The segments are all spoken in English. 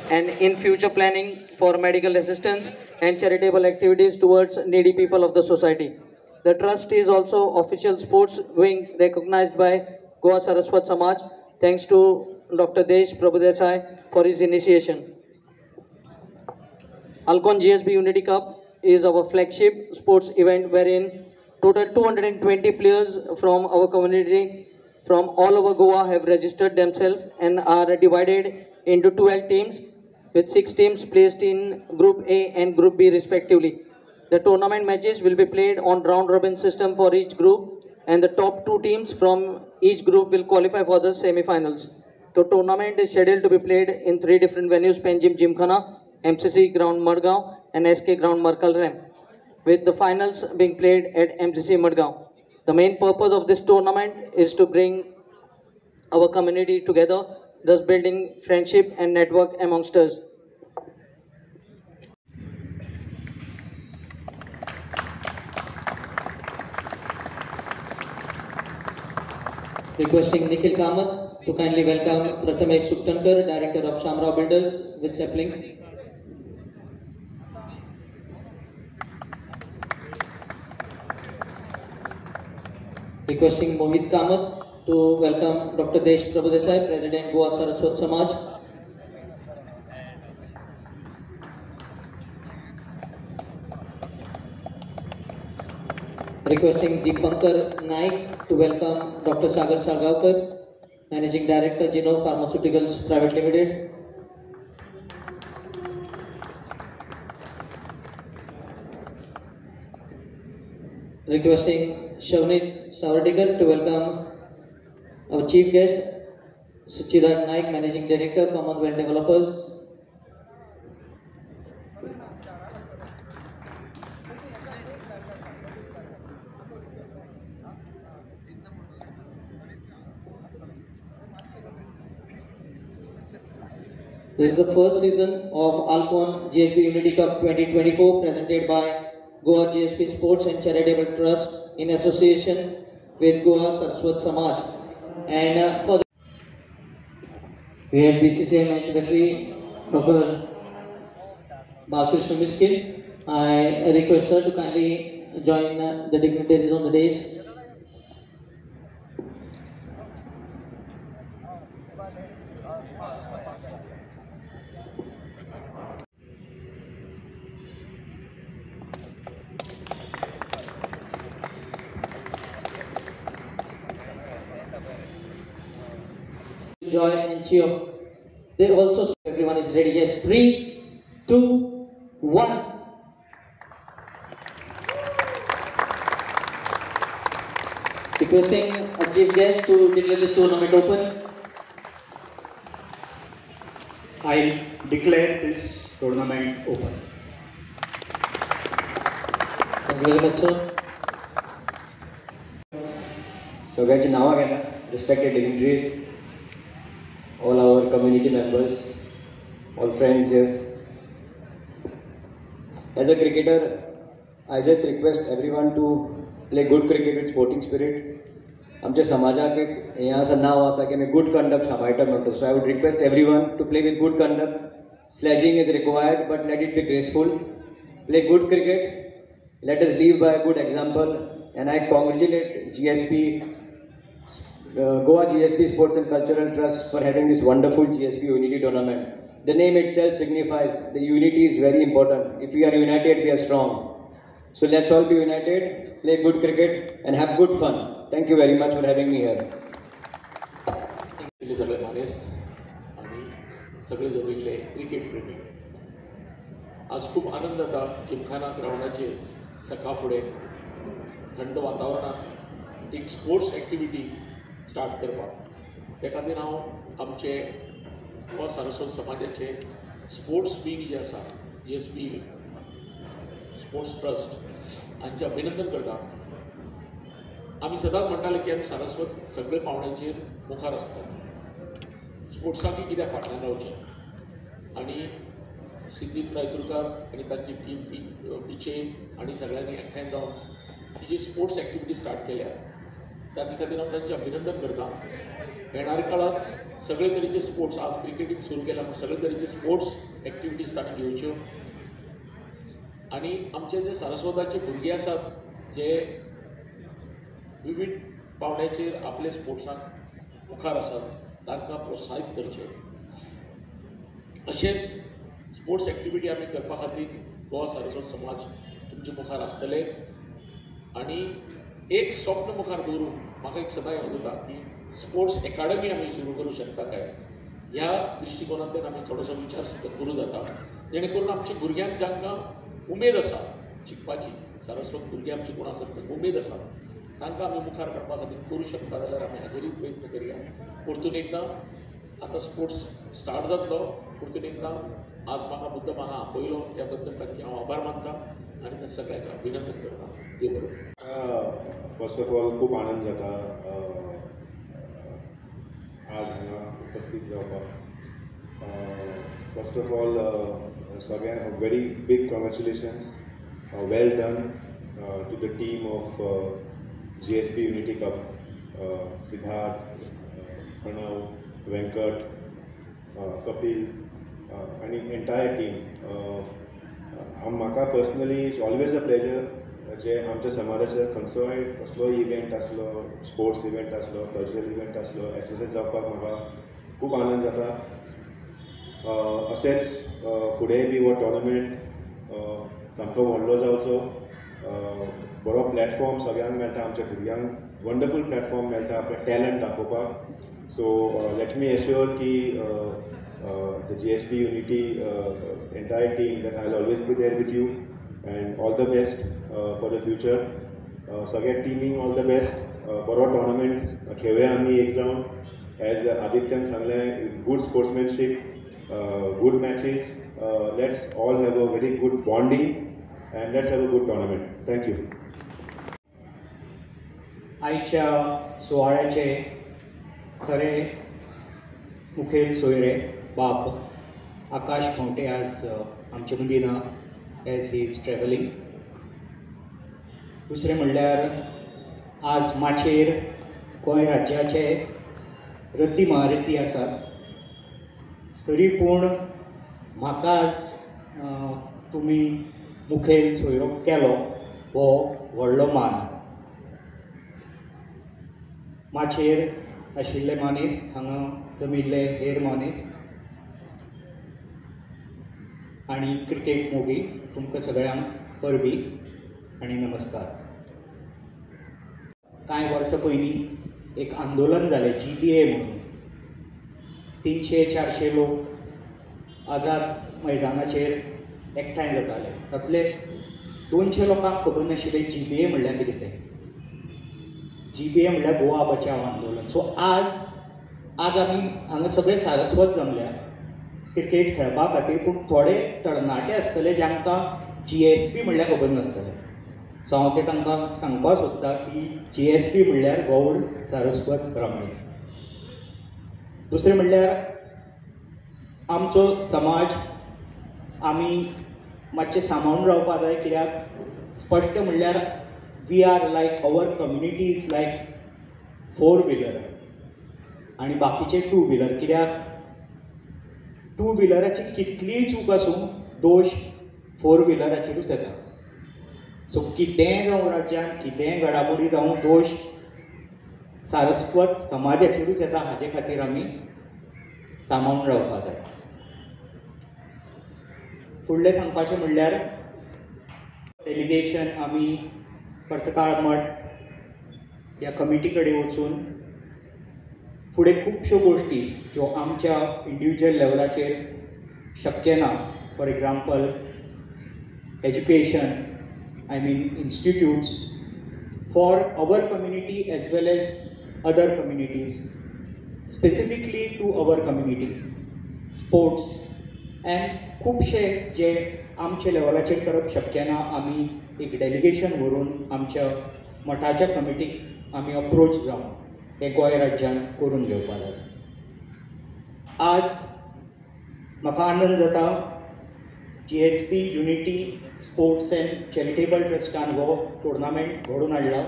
and in future planning for medical assistance and charitable activities towards needy people of the society. The trust is also official sports wing recognized by Goa Saraswat Samaj, thanks to Dr. Desh Prabhudesai for his initiation. Alcon GSB Unity Cup is our flagship sports event wherein total 220 players from our community from all over Goa have registered themselves and are divided into 12 teams with 6 teams placed in Group A and Group B respectively. The tournament matches will be played on round robin system for each group and the top 2 teams from each group will qualify for the semi-finals. The tournament is scheduled to be played in 3 different venues, Penjim Gymkhana, MCC Ground Madgaon and SK Ground Markalrem, with the finals being played at MCC Madgaon. The main purpose of this tournament is to bring our community together, thus building friendship and network amongst us. Requesting Nikhil Kamath to kindly welcome Prathamesh Suktankar, Director of Shamrao Builders with sapling. Requesting Mohit Kamath to welcome Dr. Desh Prabhudesai, President Goa Saraswat Samaj. Requesting Deepankar Naik to welcome Dr. Sagar Sargaonkar, Managing Director, Geno Pharmaceuticals Private Limited. Requesting Shavnit Savardigar to welcome our chief guest, Suchirat Naik, Managing Director, Commonwealth Developers. This is the first season of Alcon GSB Unity Cup 2024 presented by Goa GSP Sports and Charitable Trust in association with Goa Saraswat Samaj. And for the we have BCCI Match Secretary Dr. Balakrishna Miskin. I request her to kindly join the dignitaries on the dais. Joy and cheer. They also, everyone is ready. Yes, 3, 2, 1. Requesting a chief guest to declare this tournament open. I declare this tournament open. Thank you very much, sir. सगळ्यांची नावं घेता, respected dignitaries, all our community members, all friends here. As a cricketer, I just request everyone to play good cricket with sporting spirit. आमच्या समाजाक एक हें आसा नांव आसा की आमी good conduct सांबाळटा म्हणटा. So I would request everyone to play with good conduct. Sledging is required, but let it be graceful. Play good cricket. Let us lead by a good example. And I congratulate GSP, Goa GSP Sports and Cultural Trust for having this wonderful GSP Unity Tournament. The name itself signifies the unity is very important. If we are united, we are strong. So let's all be united, play good cricket and have good fun. Thank you very much for having me here. सगळे मानेस्त आणि सगळे जमिल्ले cricket प्रेमी आज खूप आनंद जाता जिमखाना ग्राउंडाचेर सकाळ फुडें थंड वातावरणात एक स्पोर्ट्स एक्टिविटी स्टार्ट करपाक त्या खातीर हांव आमचे गोवा सारस्वत समाजाचे स्पोर्ट्स विंग जे आसा GSP स्पोर्ट्स ट्रस्ट हांचें अभिनंदन करता. आमी सदांच म्हणटाले की आमी सारस्वत सगळे पावंड्याचेर मुखार आसतात, स्पोर्ट्साकय कित्याक फाटल्यान रावचें. आनी सिद्धीत रायतुरकार आनी तांची टीम पिचे आनी सगळ्यांनी एकठांय जावन ही जी स्पोर्ट्स एक्टिविटी स्टार्ट केल्या ताचे खातीर हांव तांचें अभिनंदन करतां. येणाऱ्या काळात सगळे तरेचे स्पोर्ट्स, आज क्रिकेटीन सुरू केला पूण सगळे तरेचे स्पोर्ट्स एक्टिविटीज ताणें घेवच्यो आनी आमचे जे सारस्वताचे भुरगे आसात जे विविध पावंड्याचेर आपले स्पोर्ट्सांत मुखार आसात तांकां प्रोत्साहीत करचें. अशेंच स्पोर्ट्स एक्टिविटी आमी करपा खातीर गोवा सारस्वत समाज तुमचे मुखार आसतले आनी एक स्वप्न मुखार दवरून म्हाका एक सदां याद जाता की स्पोर्ट्स एकाडमी आमी सुरू करूं शकता काय ह्या दृश्टिकोनांतल्यान आमी थोडोसो विचार सुद्दां करूं जाता जेणे करून आमच्या भुरग्यांक जांकां उमेद आसा शिकपाची, सारस्वत भुरगे आमचे कोण आसात तांकां उमेद आसा तांकां आमी मुखार काडपा खातीर करूं शकता जाल्यार आमी हाजेरूय प्रयत्न करया. परतून एकदां आतां स्पोर्ट्स स्टार्ट जातलो, परतून एकदां आज म्हाका मुद्दम हांगा आपयलो त्या बद्दल तांचे हांव आभार मानतां आनी त्या सगळ्यांचें अभिनंदन करतां. देव बरोबर. फर्स्ट ऑफ ऑल खूब आनंद जाता आज हांगा उपस्थित जावपाक. फर्स्ट ऑफ ऑल सगळ्यांक very big congratulations, well done to the team of GSP unity cup, Siddharth, Pranav, Venkat, Kapil आणि एंटायर टीम. म्हाका personally it's always a pleasure जे आमच्या समाजाचे खंयचोय कसलो इव्हेंट आसलो, स्पोर्ट्स इव्हेंट आसलो, कल्चरल इव्हेंट आसलो, एसोसिएट जावपाक म्हाका खूब आनंद जाता. अशेंच फुडेंय बी हो टोर्नामेंट सामको व्हडलो जावचो, बरो प्लॅटफॉर्म सगळ्यांक मेळटा, आमच्या भुरग्यांक वंडरफूल प्लॅटफॉर्म मेळटा आपलें टॅलंट दाखोवपाक. सो लेट मी एश्योर की the GSP Unity entire team that I'll always be there with you and all the best for the future. सगळ्या टीमींक all the best. बरो टोर्नामेंट खेळुया आमी एक जावन. एज आदित्यान सांगलें, good sportsmanship, good matches. Let's all have a very good bonding and let's have a good tournament. Thank you. आयच्या सुवाळ्याचे खरे मुखेल सोयरे बाब आकाश खंवटे आज आमचे मदीं ना, एज ही इज ट्रॅव्हलिंग. दुसरें म्हणल्यार आज माचयेर गोंय राज्याचे रद्दी महारथी आसात, तरी पूण म्हाका आज तुमी मुखेल सोयरो केलो हो व्हडलो मान. माचयेर आशिल्ले मानेस्त, हांगा जमिल्ले हेर मानेस्त आनी क्रिकेट मोगी, तुमकां सगळ्यांक परबी आनी नमस्कार. कांय वर्सां पयलीं एक आंदोलन जालें GBA म्हणून. 300-400 लोक आझाद मैदानाचेर एकठांय जाताले. तातले 200 लोकांक खबर नाशिल्लें GBA म्हणल्यार कितें तें. GBA म्हणल्यार गोवा बचाव आंदोलन. सो आज आमी हांगा सगळे सारस्वत जमल्या क्रिकेट खेळपा खातीर, पूण थोडे तरणाटे आसतले जांकां GSP म्हणल्यार खबर नासतलें. सो हांव ते तांकां सांगपाक सोदतां की GSP म्हणल्यार गौड सारस्वत ब्राह्मणी. दुसरें म्हणल्यार आमचो समाज आमी मातशें सांबाळून रावपा जाय, कित्याक स्पश्ट म्हणल्यार we are like our community is like 4 wheeler आनी बाकीचे 2 व्हिलर. कित्याक 2 व्हिलराची कितलीय चूक आसूं दोश 4 व्हिलराचेरूच येता. सो कितेंय जावं राज्यान, कितेंय घडामोडी जावं दोश सारस्वत समाजाचेरूच येता. हाजे खातीर आमी सांबाळून रावपा जाय. फुडलें सांगपाचें म्हणल्यार डेलिगेशन आमी पर्तकाळ मठ ह्या कमिटी कडेन वचून फुडें खुबश्यो गोश्टी ज्यो आमच्या इंडिविज्युअल लेवलाचेर शक्य ना, for example education, I mean institutes for our community as well as other communities, specifically to our community, sports and खुबशे जे आमच्या लेवलाचेर करप शक्य ना, आमी एक डेलिगेशन व्हरून आमच्या मठाच्या कमिटीक आमी अप्रोच जावन हे गोंय राज्यान करून घेवपा जाय. आज म्हाका आनंद जाता GSP unity sports and charitable ट्रस्टान हो टुर्नामेंट घडोवन हाडला.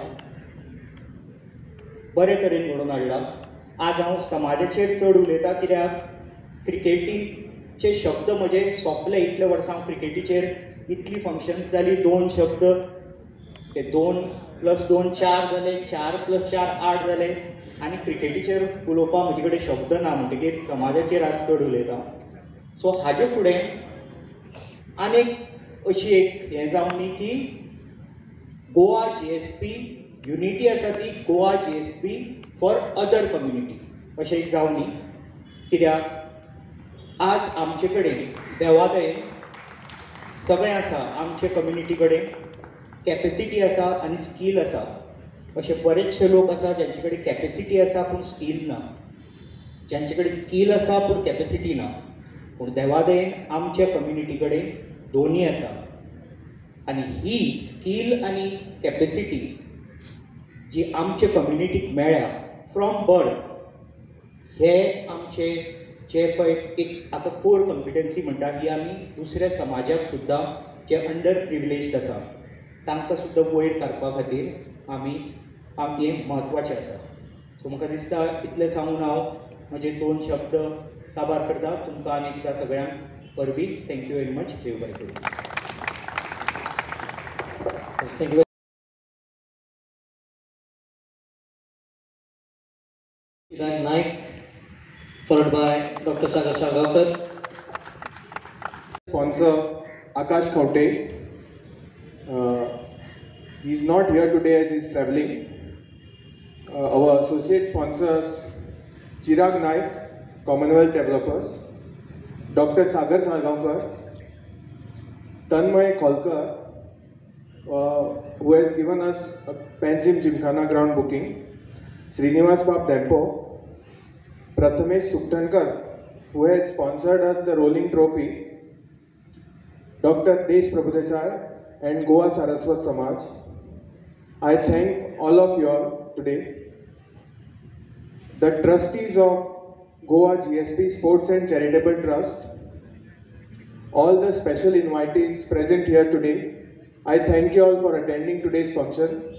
बरे तरेन घडोवन हाडला. आज हांव समाजाचेर चड उलयतां कित्याक क्रिकेटीचे शब्द म्हजे सोंपले. इतले वर्सां हांव क्रिकेटीचेर इतली फंक्शन्स जाली, 2 शब्द ते 2+2 4 जाले, 4+4 8 जाले आनी क्रिकेटीचेर उलोवपाक म्हजे कडेन शब्द ना म्हणटकीर समाजाचेर आज चड उलयतां. सो हाजे फुडें आनीक अशी एक हें जावन न्ही की गोवा GSP युनिटी आसा ती Goa GSP for other community अशें एक जावन न्ही. कित्याक आज आमचे कडेन देवादयेन सगळें आसा. आमचे कम्युनिटी कडेन कॅपेसिटी आसा आनी स्कील आसा. अशे बरेचशे लोक आसा जांचे कडेन कॅपेसिटी आसा पूण स्कील ना, जांचे कडेन स्कील आसा पूण कॅपेसिटी ना. पूण देवादयेन आमच्या कम्युनिटी कडेन दोनी आसा. आनी ही स्कील आनी कॅपेसिटी जी आमच्या कम्युनिटीक मेळ्ळ्या फ्रॉम बर्थ, हे आमचे जे पळय एक आतां कोर कॉम्पिटन्सी म्हणटा की आमी दुसऱ्या समाजाक सुद्दां जे अंडर प्रिविलेज्ड आसा तांकां सुद्दां वयर काडपा खातीर आमी हें म्हत्वाचें आसा. सो म्हाका दिसता इतलें सांगून हांव म्हजे 2 शब्द काबार करता. तुमकां आनी एकदां सगळ्यांक परबीं थँक्यू व्हेरी मच. देव बरें करूं. Thank you. Chirag Naik, followed by Dr. Sagar Sargawkar. Sponsor Akash Khote. He's not here today as he's traveling. Our associate sponsors Chirag Naik, Commonwealth Developers, Dr. Sagar Sargawkar, Tanmay Kholkar, who has given us a Panjim Gymkhana ground booking, Srinivas Bab Dempo, Prathamesh Suktankar, who has sponsored us the rolling trophy, Dr. Desh Prabhudesai and Goa Saraswat Samaj. I thank all of you all today. The trustees of Goa GSP Sports and Charitable Trust, all the special invitees present here today, I thank you all for attending today's function.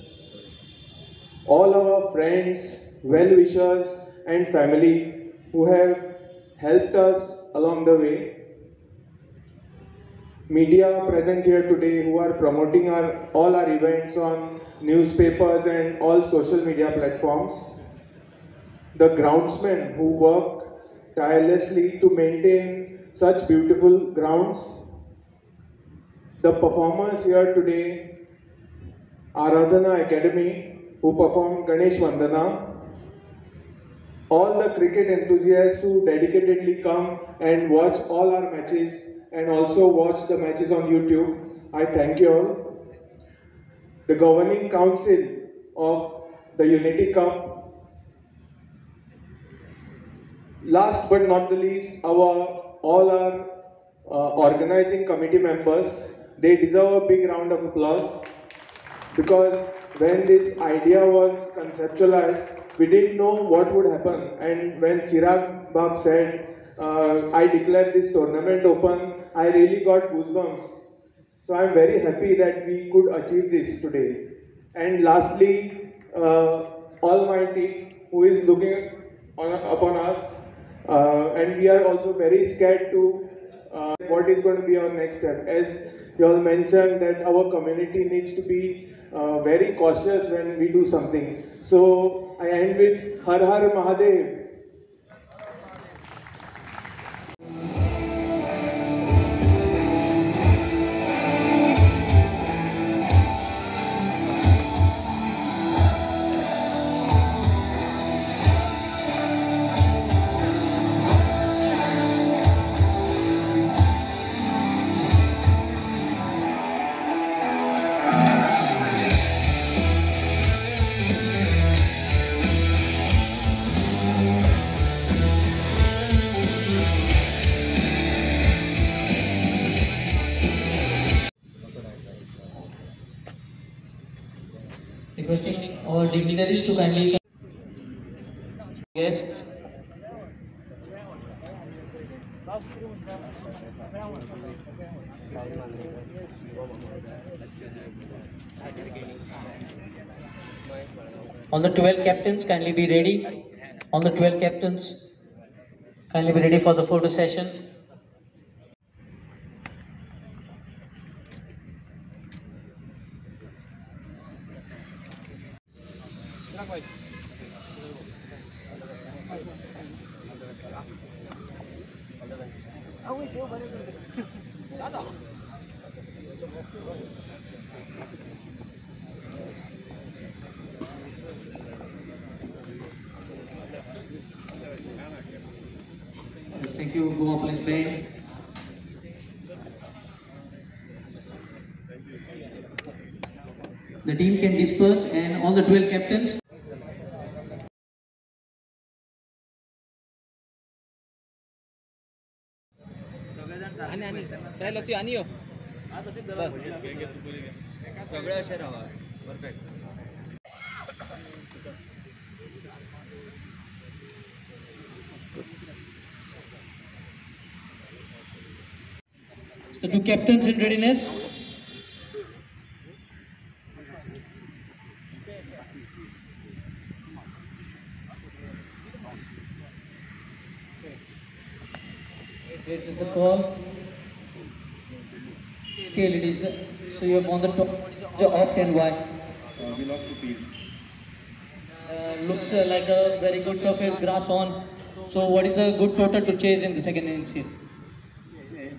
All our friends, well-wishers and family who have helped us along the way. Media present here today who are promoting all our events on newspapers and all social media platforms. The groundsmen who work tirelessly to maintain such beautiful grounds. The performers here today, Aradhana Academy, who performed Ganesh Vandana. All the cricket enthusiasts who dedicatedly come and watch all our matches and also watch the matches on YouTube. I thank you all. The governing council of the Unity Cup. Last but not the least, all our organizing committee members. They deserve a big round of applause because when this idea was conceptualized, we didn't know what would happen. And when Chirag Bab said, I declare this tournament open, I really got goosebumps. So I'm very happy that we could achieve this today. And lastly, Almighty, who is looking upon us, and we are also very scared to what is going to be our next step. As you all mentioned that our community needs to be very cautious when we do something. So I end with Har Har Mahadev. Requesting all dignitaries to kindly guests. All the 12 captains kindly be ready. All the 12 captains kindly be ready for the photo session. Thank you, Goa Police Band. The team can disperse and all the 12 captains. The two captains in readiness. This is the call. Tail it is. So you have on the top. The opt and why? We lost the field. Looks like a very good surface, grass on. So what is the good total to chase in the second innings here?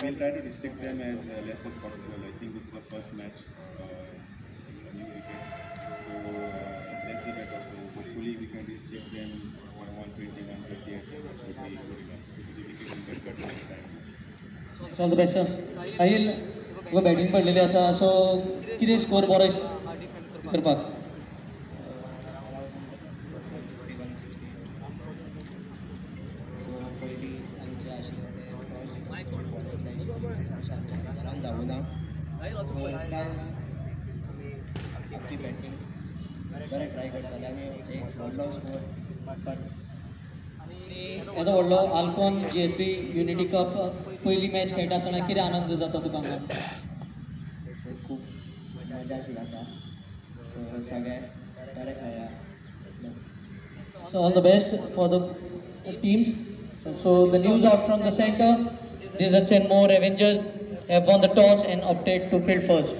We'll try to restrict them as less as possible. I think this is the first match, a new wicket. So let's give it up. So hopefully we can restrict them 120, 130 at should be good enough. Because the wicket will get cut next time. So all the best, sir. Ahil, go batting पडलेली आसा. So किती score बरो करपाक? जाऊ ना आमची batting बरें try करताले आनी एक व्हडलो स्कोर येदो व्हडलो आल्कोन GSB युनिटी कप पयली मॅच खेळटा आसतना कितें आनंद जाता तुका हांगा? खूब मजा आशिल्ली आसा सो सगळे बरें खेळ्ळा. So all the best for the teams. So the news out from the center. Desserts and More Avengers have won the toss and opted to field first.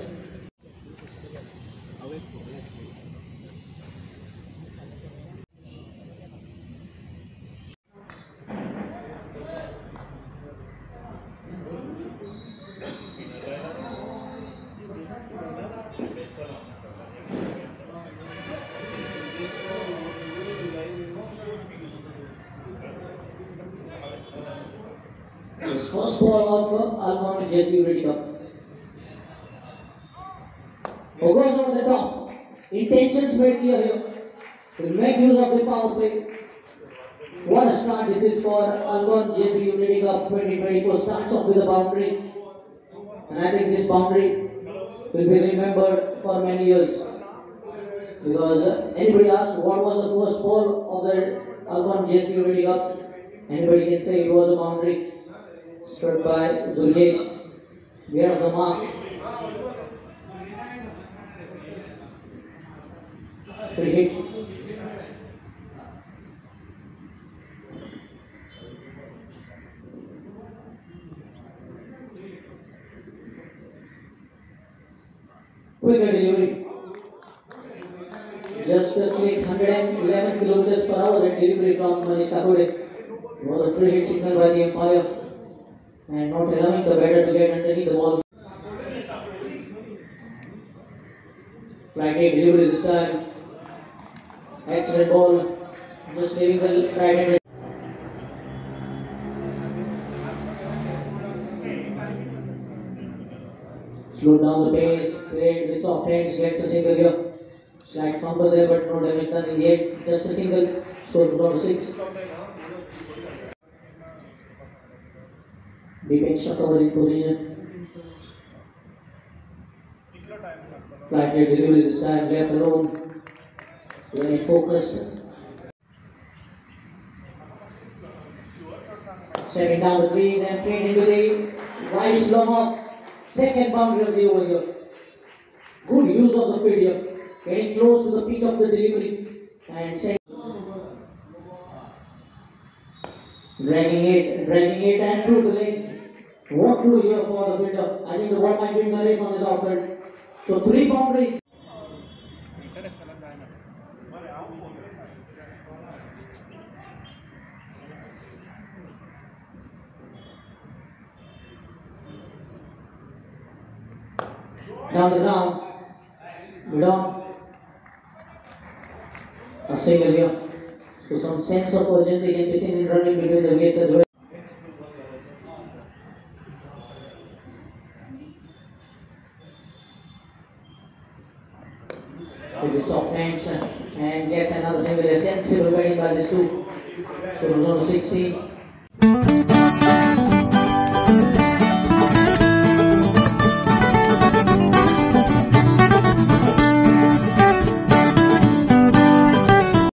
First ball of Almond JSB Unity Cup. Goes over the top. Intentions made clear here. Will make use of the power play. What a start this is for Almond JSB Unity Cup 2024. Starts off with a boundary. And I think this boundary will be remembered for many years. Because anybody asks what was the first ball of the Almond JSB Unity Cup, anybody can say it was a boundary. Struck by Durgesh. There was a mark. Free hit. Quicker delivery. Just click 111 kilometers per hour at delivery from Manish Kakode. It was a free hit signal by the umpire. And not allowing the batter to get underneath the ball. Flight take delivery this time. Excellent ball. Just leaving the right hand. Slow down the pace. Great. With soft hands. Gets a single here. Slight fumble there, but no damage done in the end. Just a single. Score for 6. Deep shot over in position. Flight net delivery this time, left alone. Very focused. Stepping down the crease and playing into the right slum off. Second boundary of the over here. Good use of the field here. Getting close to the pitch of the delivery and dragging it and through the legs. What to do here for the fielder? I think the ball might win the race on this outfield. So 3 boundaries. Down the ground. Mid on. A single here. So some sense of urgency can be seen in running between the wickets as well. With the soft hands and gets another single, a sensible batting by this two. So it was on 60.